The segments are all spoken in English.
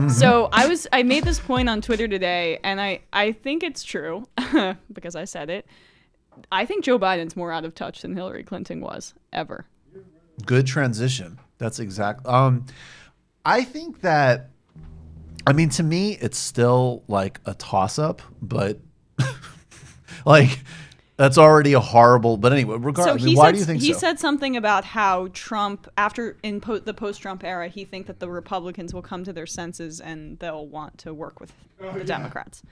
So I made this point on Twitter today, and I think it's true because I said it. I think Joe Biden's more out of touch than Hillary Clinton was ever. Good transition. That's exact. I think that, I mean, to me, it's still like a toss up, but like that's already a horrible. But anyway, regardless, why do you think he so? said something about how Trump, after in the post-Trump era, he thinks that the Republicans will come to their senses and they'll want to work with the Democrats.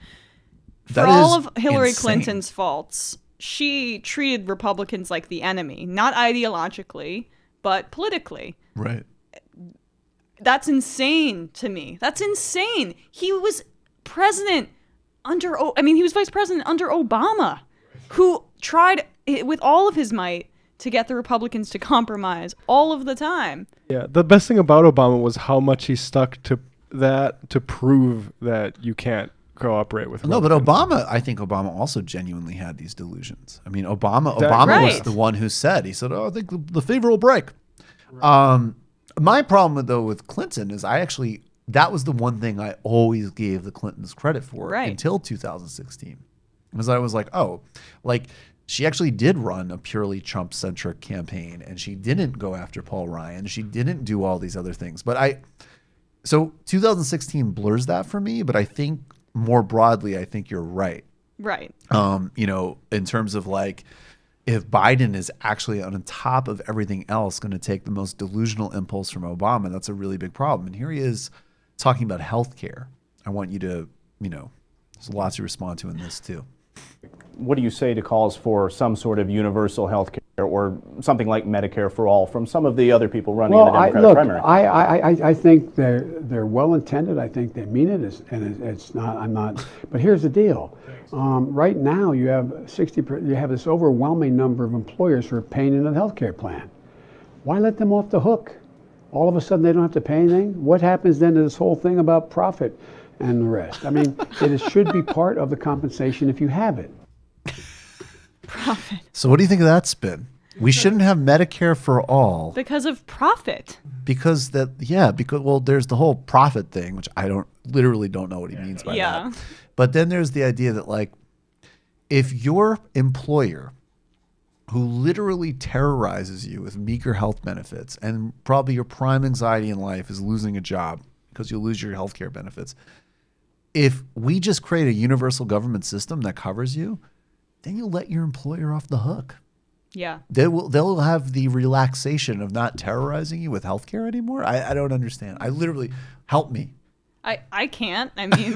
For all of Hillary Clinton's faults, she treated Republicans like the enemy, not ideologically, but politically. Right. That's insane to me. That's insane. He was president under, he was vice president under Obama, who tried with all of his might to get the Republicans to compromise all of the time. Yeah, the best thing about Obama was how much he stuck to that to prove that you can't cooperate with No, but Republicans. I think Obama also genuinely had these delusions. I mean, Obama Right. was the one who said, he said, "Oh, I think the favor will break." My problem with Clinton is that was the one thing I always gave the Clintons credit for Right. until 2016. Because I was like, oh, like she actually did run a purely Trump-centric campaign, and she didn't go after Paul Ryan. She didn't do all these other things. So 2016 blurs that for me, but I think more broadly, I think you're right. Right. In terms of like, if Biden is actually on top of everything else going to take the most delusional impulse from Obama, that's a really big problem. And here he is talking about healthcare. I want you to, there's lots to respond to in this too. What do you say to calls for some sort of universal health care or something like Medicare for all from some of the other people running in the Democratic primary? I think they're well intended. I think they mean it, it's not. I'm not. But here's the deal. Right now, you have you have this overwhelming number of employers who are paying into the health care plan. Why let them off the hook? All of a sudden, they don't have to pay anything. What happens then to this whole thing about profit and the rest? I mean, it should be part of the compensation if you have it. Profit. So what do you think of that spin? We shouldn't have Medicare for all Because of profit. because there's the whole profit thing, which I literally don't know what he means by Yeah. that. But then there's the idea that like, if your employer who literally terrorizes you with meager health benefits and probably your prime anxiety in life is losing a job because you'll lose your health care benefits. If we just create a universal government system that covers you, then you'll let your employer off the hook. Yeah. They'll have the relaxation of not terrorizing you with healthcare anymore. I don't understand. I literally, help me. I can't. I mean,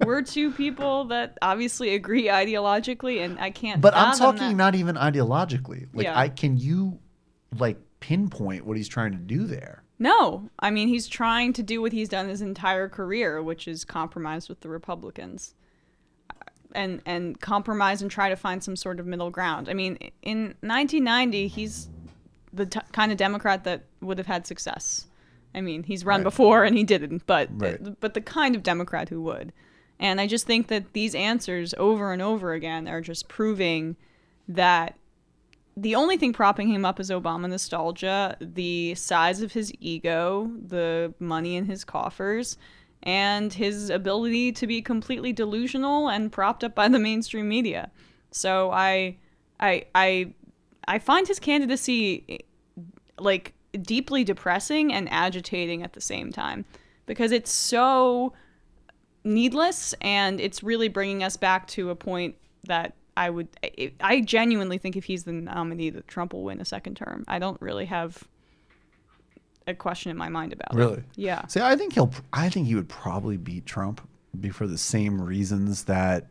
we're two people that obviously agree ideologically, and I can't. But I'm fathom talking that. not even ideologically. Like, Yeah. can you like pinpoint what he's trying to do there? No, I mean he's trying to do what he's done his entire career, which is compromise with the Republicans, and compromise and try to find some sort of middle ground. I mean, in 1990, he's the kind of Democrat that would have had success. I mean, he's run before and he didn't, but the kind of Democrat who would. And I just think that these answers over and over again are just proving that the only thing propping him up is Obama nostalgia, the size of his ego, the money in his coffers, and his ability to be completely delusional and propped up by the mainstream media. So I find his candidacy like deeply depressing and agitating at the same time, because it's so needless and it's really bringing us back to a point that I genuinely think if he's the nominee that Trump will win a second term. I don't really have a question in my mind about it. Really? Yeah. See, I think he would probably beat Trump for the same reasons that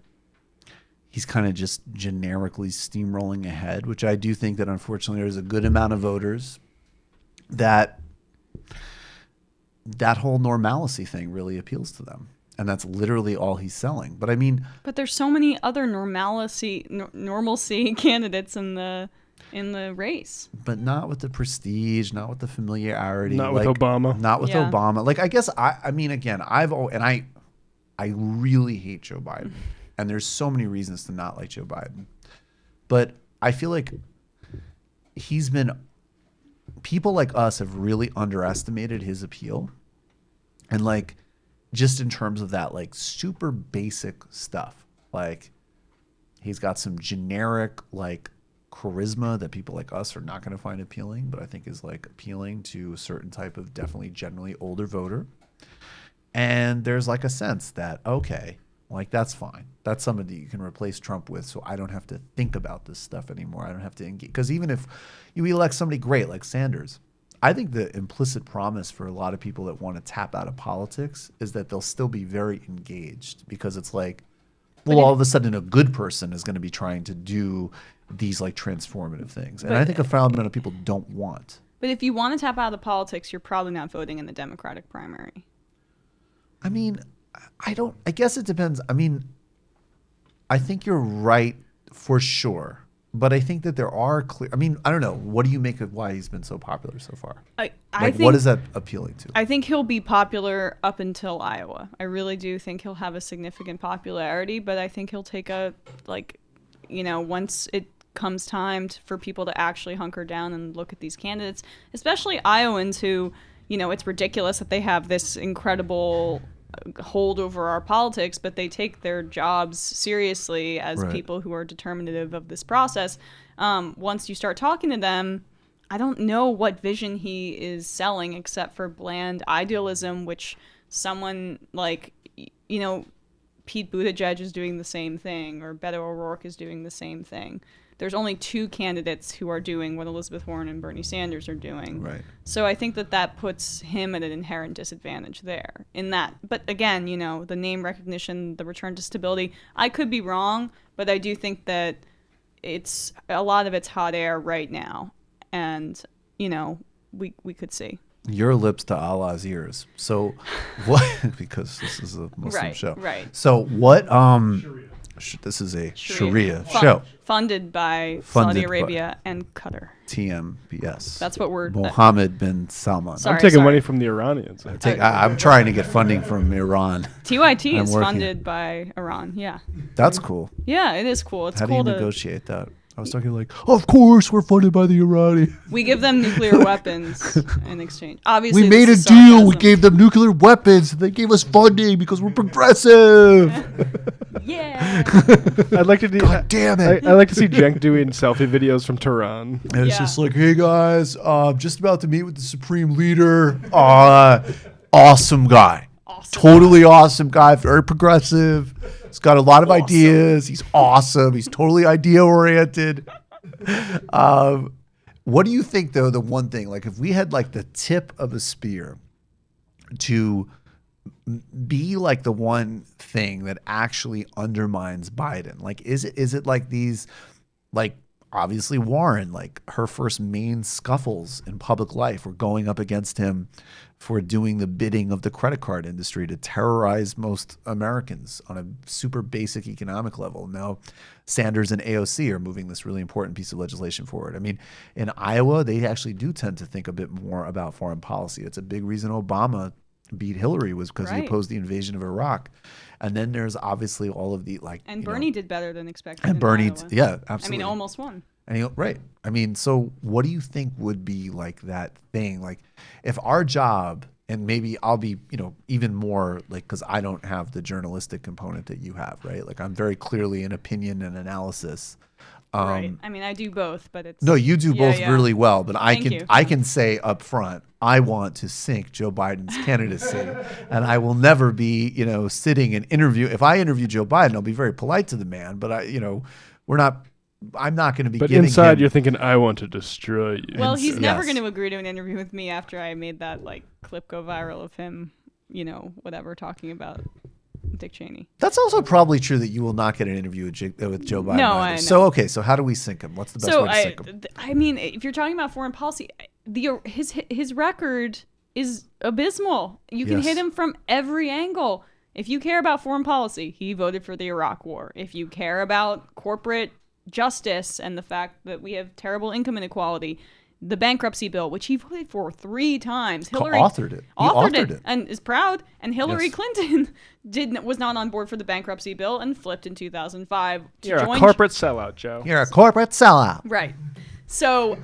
he's kind of just generically steamrolling ahead, which I do think that unfortunately there's a good amount of voters that whole normalcy thing really appeals to them. And that's literally all he's selling. But I mean, But there's so many other normalcy candidates in the race. but not with the prestige, not with the familiarity, Not with Obama. not with Yeah. Obama. Like, I guess I mean, again, I really hate Joe Biden, and there's so many reasons to not like Joe Biden, but I feel like people like us have really underestimated his appeal, and like just in terms of that like super basic stuff. Like he's got some generic like charisma that people like us are not going to find appealing, but I think is like appealing to a certain type of definitely generally older voter. And there's like a sense that, okay, like that's fine. That's somebody you can replace Trump with, so I don't have to think about this stuff anymore. I don't have to engage. Because even if you elect somebody great like Sanders, I think the implicit promise for a lot of people that want to tap out of politics is that they'll still be very engaged, because it's like, well, all of a sudden a good person is going to be trying to do these like transformative things. And I think a fair amount of people don't want. But if you want to tap out of politics, you're probably not voting in the Democratic primary. I mean, I guess it depends. I mean, I think you're right for sure. But I think that there are clear. I mean, I don't know. What do you make of why he's been so popular so far? I Like, think, what is that appealing to? I think he'll be popular up until Iowa. I really do think he'll have a significant popularity, but I think he'll take a, like, you know, once it comes time for people to actually hunker down and look at these candidates, especially Iowans who, you know, it's ridiculous that they have this incredible hold over our politics, but they take their jobs seriously as Right. people who are determinative of this process. Once you start talking to them, I don't know what vision he is selling except for bland idealism, which someone like, you know, Pete Buttigieg is doing the same thing, or Beto O'Rourke is doing the same thing. There's only two candidates who are doing what Elizabeth Warren and Bernie Sanders are doing. Right. So I think that that puts him at an inherent disadvantage there in that. But again, you know, the name recognition, the return to stability, I could be wrong, but I do think that it's a lot of it's hot air right now. And, you know, we could see. Your lips to Allah's ears. So what, because this is a Muslim show. Right. So what, this is a Sharia show. Funded by Funded Saudi by- Arabia and Qatar. TMBS. That's what we're... Mohammed bin Salman. Sorry. I'm taking money from the Iranians. I'm trying to get funding from Iran. TYT is working. funded by Iran, yeah. That's cool. Yeah, it is cool. It's How do cool you to... negotiate that? I was talking like, of course we're funded by the Irani. We give them nuclear weapons in exchange. Obviously, We made a this is deal. We sarcasm. gave them nuclear weapons. They gave us funding because we're progressive. Yeah. I'd like to do. God damn it. I like to see Cenk doing selfie videos from Tehran. And it's Yeah. just like, hey guys, I'm just about to meet with the supreme leader. Awesome guy. Awesome. Totally awesome guy. Very progressive. He's got a lot of ideas. He's awesome. He's totally idea oriented. What do you think though? The one thing, like if we had like the tip of a spear to be like the one thing that actually undermines Biden, like is it like these, like obviously Warren, like her first main scuffles in public life were going up against him for doing the bidding of the credit card industry to terrorize most Americans on a super basic economic level. Now Sanders and AOC are moving this really important piece of legislation forward. I mean, in Iowa, they actually do tend to think a bit more about foreign policy. It's a big reason Obama beat Hillary was because he Right. opposed the invasion of Iraq. And then there's obviously all of the like, And you know, Bernie did better than expected. and in Bernie, Iowa. yeah, I absolutely. mean, almost won. And right. I mean, so what do you think would be like that thing? Like if our job, and maybe I'll be, you know, even more like, because I don't have the journalistic component that you have, right? Like I'm very clearly an opinion and analysis. Right. I mean, I do both, but it's... No, you do Yeah, both yeah. really well, but Thank you. I can say up front, I want to sink Joe Biden's candidacy, and I will never be, you know, sitting and interview. If I interview Joe Biden, I'll be very polite to the man, but I'm not going to be But giving inside, him, you're thinking, "I want to destroy you." Well, he's never yes. going to agree to an interview with me after I made that, like, clip go viral of him, you know, whatever, talking about Dick Cheney. That's also probably true that you will not get an interview with Joe Biden. No, either. I know. So okay, so how do we sink him? What's the best way to sink him? I mean, if you're talking about foreign policy, his record is abysmal. You can Yes. hit him from every angle. If you care about foreign policy, he voted for the Iraq War. If you care about corporate justice and the fact that we have terrible income inequality, the bankruptcy bill, which he voted for 3 times. Hillary Authored it. He authored it and is proud. And Hillary Yes. Clinton was not on board for the bankruptcy bill and flipped in 2005 to You're join a corporate sellout, Joe. You're a corporate sellout. Right. So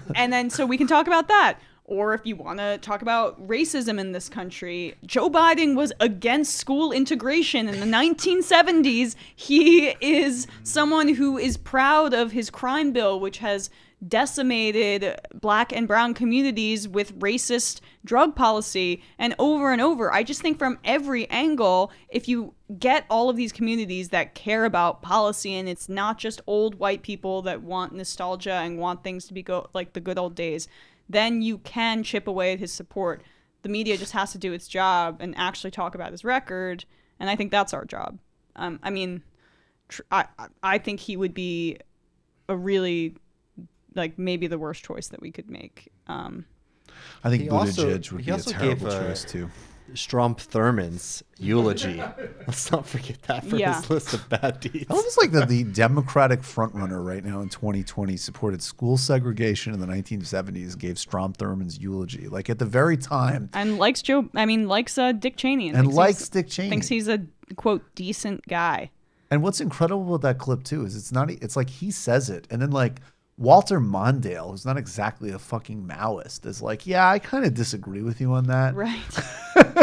we can talk about that. Or if you want to talk about racism in this country, Joe Biden was against school integration in the 1970s. He is someone who is proud of his crime bill, which has decimated black and brown communities with racist drug policy. And over, I just think from every angle, if you get all of these communities that care about policy, and it's not just old white people that want nostalgia and want things to be like the good old days, then you can chip away at his support. The media just has to do its job and actually talk about his record, and I think that's our job. I mean, I think he would be a really, like, maybe the worst choice that we could make. I think Buttigieg would be a terrible choice too. Strom Thurmond's eulogy. Let's not forget that for his list of bad deeds. It's almost like the Democratic frontrunner right now in 2020 supported school segregation in the 1970s, gave Strom Thurmond's eulogy, like at the very time. And likes Dick Cheney. And likes Dick Cheney. Thinks he's a, quote, decent guy. And what's incredible about that clip too is it's like he says it, and then like Walter Mondale, who's not exactly a fucking Maoist, is like, yeah, I kind of disagree with you on that. Right.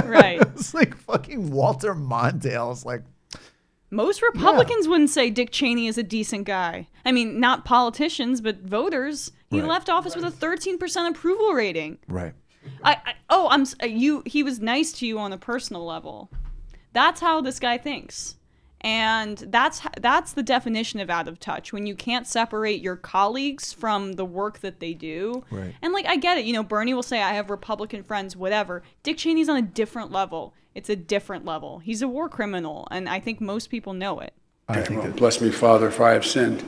Right. It's like fucking Walter Mondale is like. Most Republicans wouldn't say Dick Cheney is a decent guy. I mean, not politicians, but voters. He left office with a 13% approval rating. Right. He was nice to you on a personal level. That's how this guy thinks. And that's the definition of out of touch, when you can't separate your colleagues from the work that they do. Right. And like, I get it. You know, Bernie will say, I have Republican friends, whatever. Dick Cheney's on a different level. It's a different level. He's a war criminal, and I think most people know it. Bless me, Father, for I have sinned.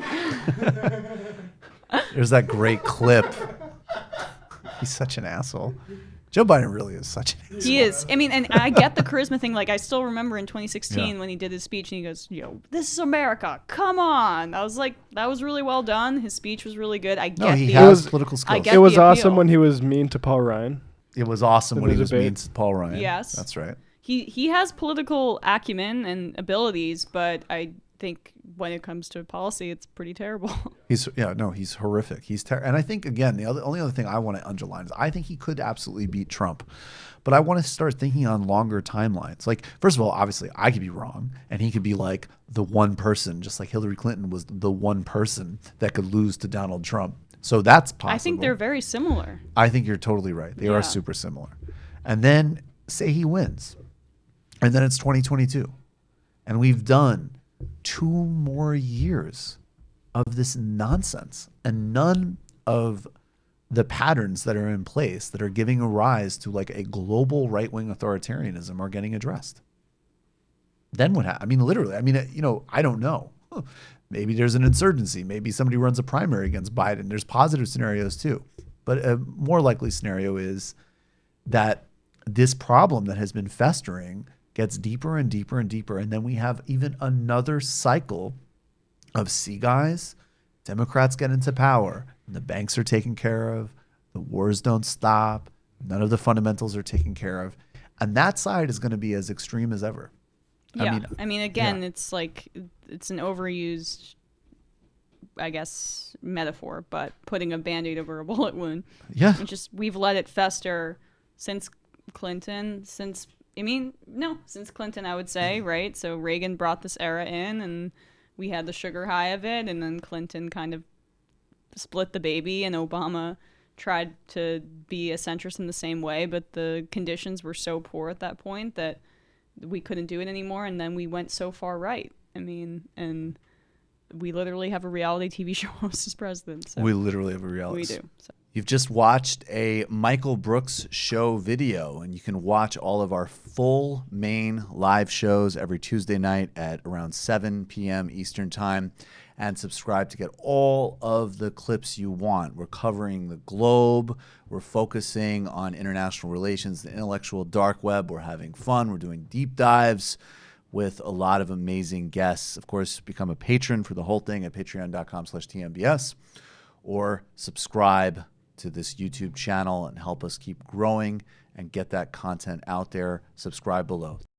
There's that great clip. He's such an asshole. Joe Biden really is such an asshole. He is. I mean, and I get the charisma thing. Like, I still remember in 2016 when he did his speech and he goes, "Yo, this is America. Come on." I was like, that was really well done. His speech was really good. He has political skills. I get It was the awesome appeal. when he was mean to Paul Ryan. It was awesome when he was debate. mean to Paul Ryan. Yes. That's right. He has political acumen and abilities, but I think when it comes to policy, it's pretty terrible. He's horrific. And I think, again, the only other thing I want to underline is I think he could absolutely beat Trump, but I want to start thinking on longer timelines. Like, first of all, obviously I could be wrong and he could be like the one person, just like Hillary Clinton was the one person that could lose to Donald Trump. So that's possible. I think they're very similar. I think you're totally right. They are super similar. And then say he wins, and then it's 2022 and we've done 2 more years of this nonsense, and none of the patterns that are in place that are giving a rise to like a global right-wing authoritarianism are getting addressed. Then what happens? I mean, literally, I don't know. Maybe there's an insurgency. Maybe somebody runs a primary against Biden. There's positive scenarios too. But a more likely scenario is that this problem that has been festering gets deeper and deeper and deeper. And then we have even another cycle of, see guys, Democrats get into power and the banks are taken care of. The wars don't stop. None of the fundamentals are taken care of. And that side is going to be as extreme as ever. Yeah. I mean, again, it's like, it's an overused, I guess, metaphor, but putting a Band-Aid over a bullet wound. Yeah. It's just, we've let it fester since Clinton, since Clinton, I would say, right? So Reagan brought this era in and we had the sugar high of it, and then Clinton kind of split the baby, and Obama tried to be a centrist in the same way, but the conditions were so poor at that point that we couldn't do it anymore, and then we went so far right. I mean, and we literally have a reality TV show host as president. So we literally have a reality. We do. So. You've just watched a Michael Brooks show video, and you can watch all of our full main live shows every Tuesday night at around 7 p.m. Eastern Time, and subscribe to get all of the clips you want. We're covering the globe. We're focusing on international relations, the intellectual dark web. We're having fun. We're doing deep dives with a lot of amazing guests. Of course, become a patron for the whole thing at patreon.com/TMBS, or subscribe to this YouTube channel and help us keep growing and get that content out there. Subscribe below.